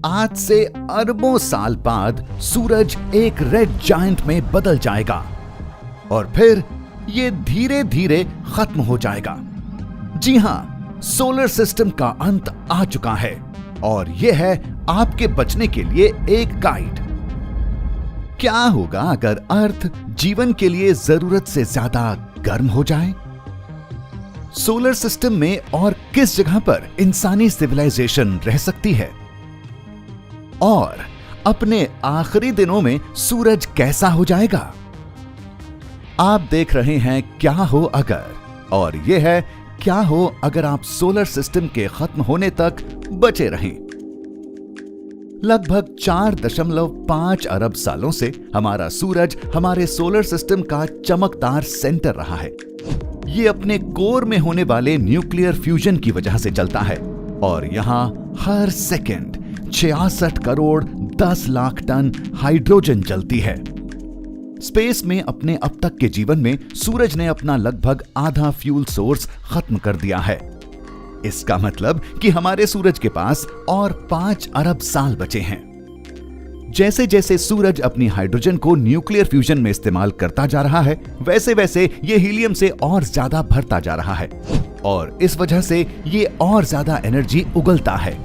आज से अरबों साल बाद सूरज एक रेड जायंट में बदल जाएगा और फिर ये धीरे धीरे खत्म हो जाएगा। जी हां, सोलर सिस्टम का अंत आ चुका है और यह है आपके बचने के लिए एक गाइड। क्या होगा अगर अर्थ जीवन के लिए जरूरत से ज्यादा गर्म हो जाए? सोलर सिस्टम में और किस जगह पर इंसानी सिविलाइजेशन रह सकती है? और अपने आखिरी दिनों में सूरज कैसा हो जाएगा? आप देख रहे हैं क्या हो अगर, और यह है क्या हो अगर आप सोलर सिस्टम के खत्म होने तक बचे रहें। लगभग 4.5 अरब सालों से हमारा सूरज हमारे सोलर सिस्टम का चमकदार सेंटर रहा है। ये अपने कोर में होने वाले न्यूक्लियर फ्यूजन की वजह से चलता है और यहां हर second 66 crore 10 lakh ton hydrogen जलती है। स्पेस में अपने अब तक के जीवन में सूरज ने अपना लगभग आधा फ्यूल सोर्स खत्म कर दिया है। इसका मतलब कि हमारे सूरज के पास और 5 अरब साल बचे हैं। जैसे जैसे सूरज अपनी हाइड्रोजन को न्यूक्लियर फ्यूजन में इस्तेमाल करता जा रहा है, वैसे वैसे ये हीलियम से और ज्यादा भरता जा रहा है और इस वजह से ये और ज्यादा एनर्जी उगलता है।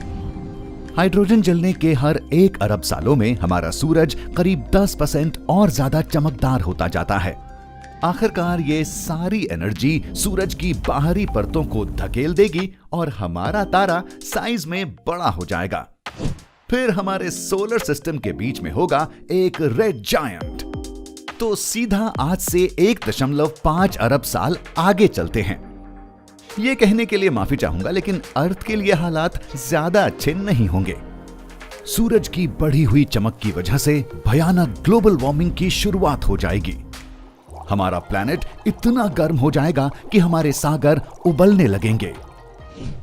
हाइड्रोजन जलने के हर 1 अरब सालों में हमारा सूरज करीब 10% और ज्यादा चमकदार होता जाता है। आखिरकार ये सारी एनर्जी सूरज की बाहरी परतों को धकेल देगी और हमारा तारा साइज में बड़ा हो जाएगा। फिर हमारे सोलर सिस्टम के बीच में होगा एक रेड जायंट। तो सीधा आज से 1.5 अरब साल आगे चलते हैं। ये कहने के लिए माफी चाहूंगा, लेकिन अर्थ के लिए हालात ज्यादा अच्छे नहीं होंगे। सूरज की बढ़ी हुई चमक की वजह से भयानक ग्लोबल वार्मिंग की शुरुआत हो जाएगी। हमारा प्लैनेट इतना गर्म हो जाएगा कि हमारे सागर उबलने लगेंगे।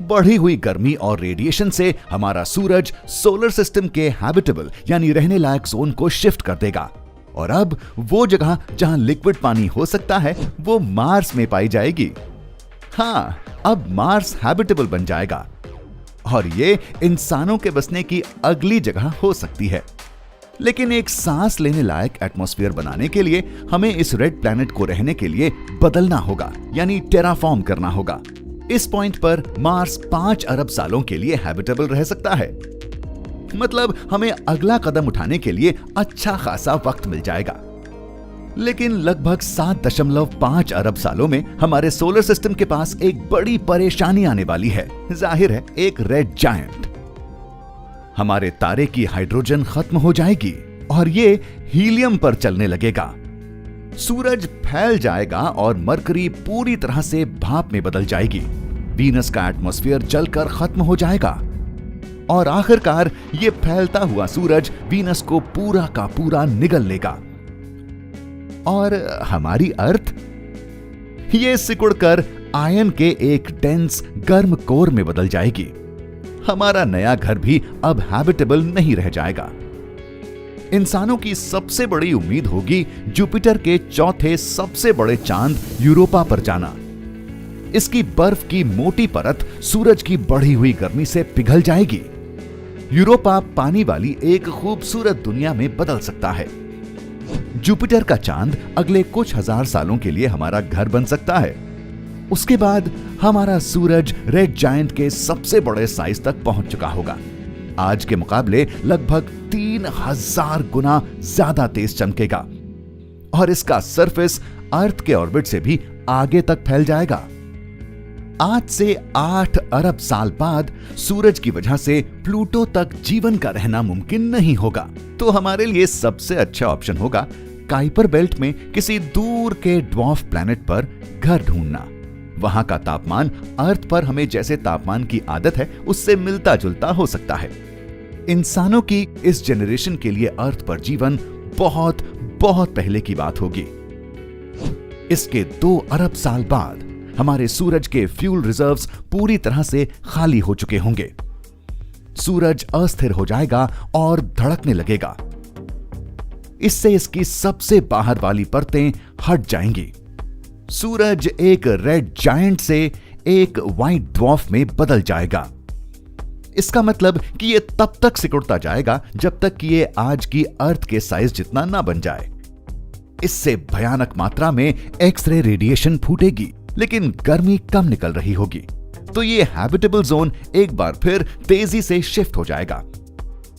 बढ़ी हुई गर्मी और रेडिएशन से हमारा सूरज सोलर सिस्टम के हैबिटेबल यानी रहने लायक जोन को शिफ्ट कर देगा और अब वो जगह जहां लिक्विड पानी हो सकता है वो मार्स में पाई जाएगी। हाँ, अब मार्स हैबिटेबल बन जाएगा और ये इंसानों के बसने की अगली जगह हो सकती है। लेकिन एक सांस लेने लायक एटमॉस्फेयर बनाने के लिए हमें इस रेड प्लैनेट को रहने के लिए बदलना होगा, यानी टेराफॉर्म करना होगा। इस पॉइंट पर मार्स 5 अरब सालों के लिए हैबिटेबल रह सकता है। मतलब हमें अगला कदम उठाने के लिए अच्छा खासा वक्त मिल जाएगा। लेकिन लगभग 7.5 अरब सालों में हमारे सोलर सिस्टम के पास एक बड़ी परेशानी आने वाली है। जाहिर है, एक रेड जायंट। हमारे तारे की हाइड्रोजन खत्म हो जाएगी और ये हीलियम पर चलने लगेगा। सूरज फैल जाएगा और मरकरी पूरी तरह से भाप में बदल जाएगी। वीनस का एटमॉस्फेयर जलकर खत्म हो जाएगा और आखिरकार ये फैलता हुआ सूरज वीनस को पूरा का पूरा निगल लेगा। और हमारी अर्थ, ये सिकुड़कर आयन के एक डेंस गर्म कोर में बदल जाएगी। हमारा नया घर भी अब हैबिटेबल नहीं रह जाएगा। इंसानों की सबसे बड़ी उम्मीद होगी जुपिटर के चौथे सबसे बड़े चांद यूरोपा पर जाना। इसकी बर्फ की मोटी परत सूरज की बढ़ी हुई गर्मी से पिघल जाएगी। यूरोपा पानी वाली एक खूबसूरत दुनिया में बदल सकता है। जुपिटर का चांद अगले कुछ हजार सालों के लिए हमारा घर बन सकता है। उसके बाद हमारा सूरज रेड जायंट के सबसे बड़े साइज तक पहुंच चुका होगा। आज के मुकाबले लगभग 3000 गुना ज्यादा तेज चमकेगा और इसका सरफेस अर्थ के ऑर्बिट से भी आगे तक फैल जाएगा। आज से 8 अरब साल बाद सूरज की वजह से प्लूटो तक जीवन का रहना मुमकिन नहीं होगा। तो हमारे लिए सबसे अच्छा ऑप्शन होगा काइपर बेल्ट में किसी दूर के ड्वार्फ प्लैनेट पर घर ढूंढना। वहां का तापमान अर्थ पर हमें जैसे तापमान की आदत है उससे मिलता जुलता हो सकता है। इंसानों की इस जनरेशन के लिए अर्थ पर जीवन बहुत बहुत पहले की बात होगी। इसके 2 अरब साल बाद हमारे सूरज के फ्यूल रिजर्व्स पूरी तरह से खाली हो चुके होंगे। सूरज अस्थिर हो जाएगा और धड़कने लगेगा। इससे इसकी सबसे बाहर वाली परतें हट जाएंगी। सूरज एक रेड जायंट से एक व्हाइट ड्वार्फ में बदल जाएगा। इसका मतलब कि ये तब तक सिकुड़ता जाएगा जब तक कि ये आज की अर्थ के साइज जितना ना बन जाए। इससे भयानक मात्रा में एक्स-रे रेडिएशन फूटेगी, लेकिन गर्मी कम निकल रही होगी, तो ये हैबिटेबल जोन एक बार फिर तेजी से शिफ्ट हो जाएगा।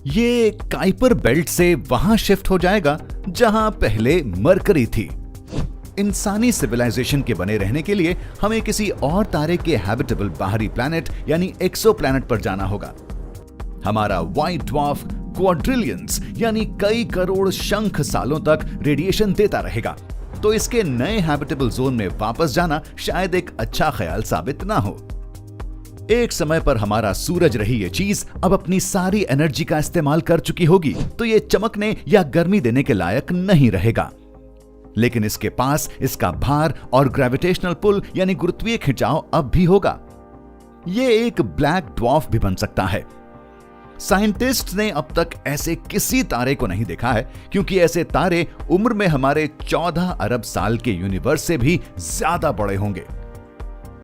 ये काइपर बेल्ट से वहां शिफ्ट हो जाएगा जहां पहले मरकरी थी। इंसानी सिविलाइजेशन के बने रहने के लिए हमें किसी और तारे के हैबिटेबल बाहरी प्लैनेट यानी एक्सोप्लैनेट पर जाना होगा। हमारा व्हाइट ड्वार्फ क्वाड्रिलियंस यानी कई करोड़ शंख सालों तक रेडिएशन देता रहेगा, तो इसके नए हैबिटेबल जोन में वापस जाना शायद एक अच्छा ख्याल साबित ना हो। एक समय पर हमारा सूरज रही ये चीज अब अपनी सारी एनर्जी का इस्तेमाल कर चुकी होगी, तो ये चमकने या गर्मी देने के लायक नहीं रहेगा। लेकिन इसके पास इसका भार और ग्रेविटेशनल पुल यानी गुरुत्वीय खिंचाव अब भी होगा। ये एक ब्लैक ड्वार्फ भी बन सकता है। साइंटिस्ट ने अब तक ऐसे किसी तारे को नहीं देखा है, क्योंकि ऐसे तारे उम्र में हमारे 14 अरब साल के यूनिवर्स से भी ज्यादा बड़े होंगे।